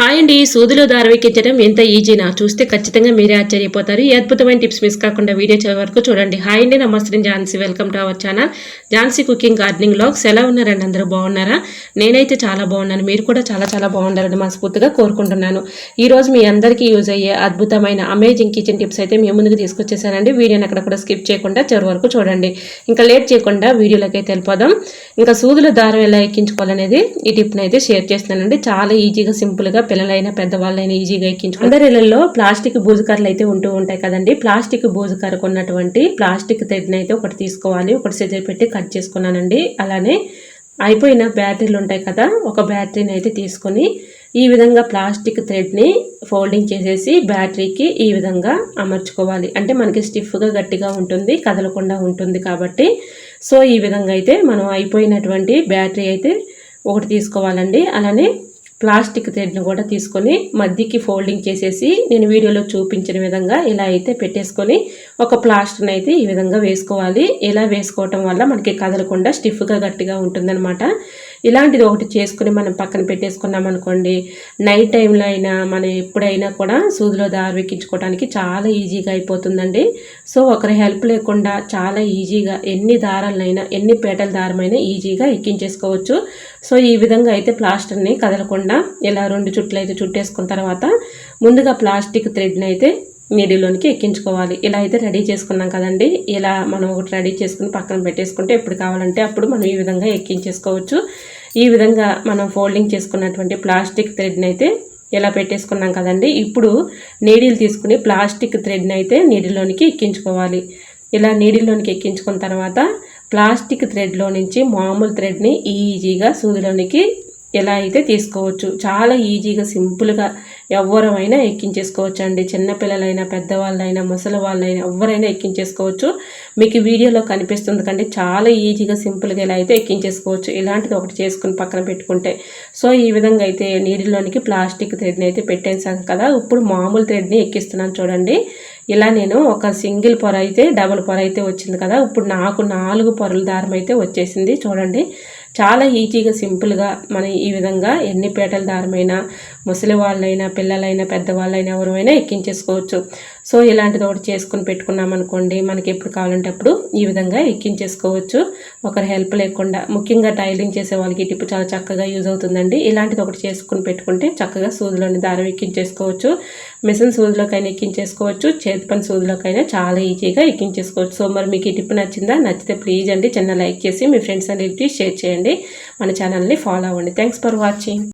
Hi అండి, సూదిలో దారం ఎక్కించడం ఎంత ఈజీనా చూస్తే ఖచ్చితంగా మీరే ఆశ్చర్యపోతారు. ఈ అద్భుతమైన టిప్స్ మిస్ కాకుండా వీడియో చివరి వరకు చూడండి. హాయ్ అండి, నమస్తే. Jhansi, welcome to our channel Jhansi cooking gardening vlogs. ఎలా ఉన్నారండి? అందరూ బాగున్నారా? నేనైతే చాలా బాగున్నాను. మీరు కూడా చాలా చాలా బాగుండాలని మనస్ఫూర్తిగా కోరుకుంటున్నాను. ఈ రోజు మీ అందరికీ యూజ్ అయ్యే అద్భుతమైన అమేజింగ్ కిచెన్ టిప్స్ అయితే మీ ముందుకు తీసుకొచ్చేసానండి. వీడియోని అక్కడ కూడా స్కిప్ చేయకుండా చివరి వరకు చూడండి. ఇంకా లేట్ చేయకుండా వీడియోలోకి అయితే వెళ్ళిపోదాం. ఇంకా సూదులో దారం ఎలా ఎక్కించుకోవాలనేది ఈ టిప్ని అయితే షేర్ చేస్తున్నానండి. చాలా ఈజీగా, సింపుల్గా పిల్లలైనా పెద్దవాళ్ళైనా ఈజీగా ఎక్కించుకో. అందరి ఇళ్లలో ప్లాస్టిక్ బూజుకర్రలు అయితే ఉంటూ ఉంటాయి కదండి. ప్లాస్టిక్ బూజుకర్రకు ఉన్నటువంటి ప్లాస్టిక్ థ్రెడ్ని అయితే ఒకటి తీసుకోవాలి. ఒకటి సిజర్ పెట్టి కట్ చేసుకున్నానండి. అలానే అయిపోయిన బ్యాటరీలు ఉంటాయి కదా, ఒక బ్యాటరీని అయితే తీసుకొని ఈ విధంగా ప్లాస్టిక్ థ్రెడ్ని ఫోల్డింగ్ చేసేసి బ్యాటరీకి ఈ విధంగా అమర్చుకోవాలి. అంటే మనకి స్టిఫ్గా గట్టిగా ఉంటుంది, కదలకుండా ఉంటుంది కాబట్టి. సో ఈ విధంగా అయితే మనం అయిపోయినటువంటి బ్యాటరీ అయితే ఒకటి తీసుకోవాలండి. అలానే ప్లాస్టిక్ థ్రెడ్ని కూడా తీసుకొని మధ్యకి ఫోల్డింగ్ చేసేసి నేను వీడియోలో చూపించిన విధంగా ఇలా అయితే పెట్టేసుకొని ఒక ప్లాస్టర్ని అయితే ఈ విధంగా వేసుకోవాలి. ఇలా వేసుకోవటం వల్ల మనకి కదలకుండా స్టిఫ్గా గట్టిగా ఉంటుందన్నమాట. ఇలాంటిది ఒకటి చేసుకుని మనం పక్కన పెట్టేసుకున్నాం అనుకోండి, నైట్ టైంలో అయినా మనం ఎప్పుడైనా కూడా సూదిలో దారం ఎక్కించుకోవడానికి చాలా ఈజీగా అయిపోతుందండి. సో ఒకరి హెల్ప్ లేకుండా చాలా ఈజీగా ఎన్ని దారాలైనా, ఎన్ని పేటల దారమైనా ఈజీగా ఎక్కించేసుకోవచ్చు. సో ఈ విధంగా అయితే ప్లాస్టర్ని కదలకుండా ఇలా 2 చుట్లు అయితే చుట్టేసుకున్న తర్వాత ముందుగా ప్లాస్టిక్ థ్రెడ్ని అయితే నీడిలోనికి ఎక్కించుకోవాలి. ఇలా అయితే రెడీ చేసుకున్నాం కదండి. ఇలా మనం ఒకటి రెడీ చేసుకుని పక్కన పెట్టేసుకుంటే ఎప్పుడు కావాలంటే అప్పుడు మనం ఈ విధంగా ఎక్కించేసుకోవచ్చు. ఈ విధంగా మనం ఫోల్డింగ్ చేసుకున్నటువంటి ప్లాస్టిక్ థ్రెడ్ని అయితే ఇలా పెట్టేసుకున్నాం కదండి. ఇప్పుడు నీడిల్ తీసుకుని ప్లాస్టిక్ థ్రెడ్ని అయితే నీడిలోనికి ఎక్కించుకోవాలి. ఇలా నీడిలోనికి ఎక్కించుకున్న తర్వాత ప్లాస్టిక్ థ్రెడ్లో నుంచి మామూలు థ్రెడ్ని ఈజీగా సూదిలోనికి ఎలా అయితే తీసుకోవచ్చు. చాలా ఈజీగా, సింపుల్గా ఎవరైనా ఎక్కించేసుకోవచ్చు అండి. చిన్నపిల్లలైనా, పెద్దవాళ్ళైనా, ముసలి వాళ్ళైనా ఎవరైనా ఎక్కించేసుకోవచ్చు. మీకు వీడియోలో కనిపిస్తుంది కంటే చాలా ఈజీగా, సింపుల్గా ఎలా అయితే ఎక్కించేసుకోవచ్చు. ఇలాంటిది ఒకటి చేసుకుని పక్కన పెట్టుకుంటే. సో ఈ విధంగా అయితే నీడిలోనికి ప్లాస్టిక్ థ్రెడ్ని అయితే పెట్టేసాం కదా. ఇప్పుడు మామూలు థ్రెడ్ని ఎక్కిస్తున్నాను చూడండి. ఇలా నేను ఒక సింగిల్ పొర అయితే డబుల్ పొర అయితే వచ్చింది కదా. ఇప్పుడు నాకు 4 పొరల దారం అయితే వచ్చేసింది చూడండి. చాలా ఈజీగా, సింపుల్గా మనం ఈ విధంగా ఎన్ని పేటల దారమైనా, ముసలి వాళ్ళైనా, పిల్లలైనా, పెద్దవాళ్ళైనా ఎవరైనా ఎక్కించేసుకోవచ్చు. సో ఇలాంటిది ఒకటి చేసుకుని పెట్టుకున్నాం అనుకోండి, మనకి ఎప్పుడు కావాలంటే అప్పుడు ఈ విధంగా ఎక్కించేసుకోవచ్చు ఒకరి హెల్ప్ లేకుండా. ముఖ్యంగా టైలింగ్ చేసే వాళ్ళకి ఈ టిప్ చాలా చక్కగా యూజ్ అవుతుందండి. ఇలాంటిది ఒకటి చేసుకుని పెట్టుకుంటే చక్కగా సూదిలోని దారం ఎక్కించేసుకోవచ్చు. మిషన్ సూదిలోకైనా ఎక్కించేసుకోవచ్చు, చేతి పని సూదిలోకైనా చాలా ఈజీగా ఎక్కించేసుకోవచ్చు. సో మరి మీకు ఈ టిప్ నచ్చిందా? నచ్చితే ప్లీజ్ అండి చిన్న లైక్ చేసి మీ ఫ్రెండ్స్ అన్నిటికీ షేర్ చేయండి. మన ఛానల్ని ఫాలో అవ్వండి. Thanks for watching.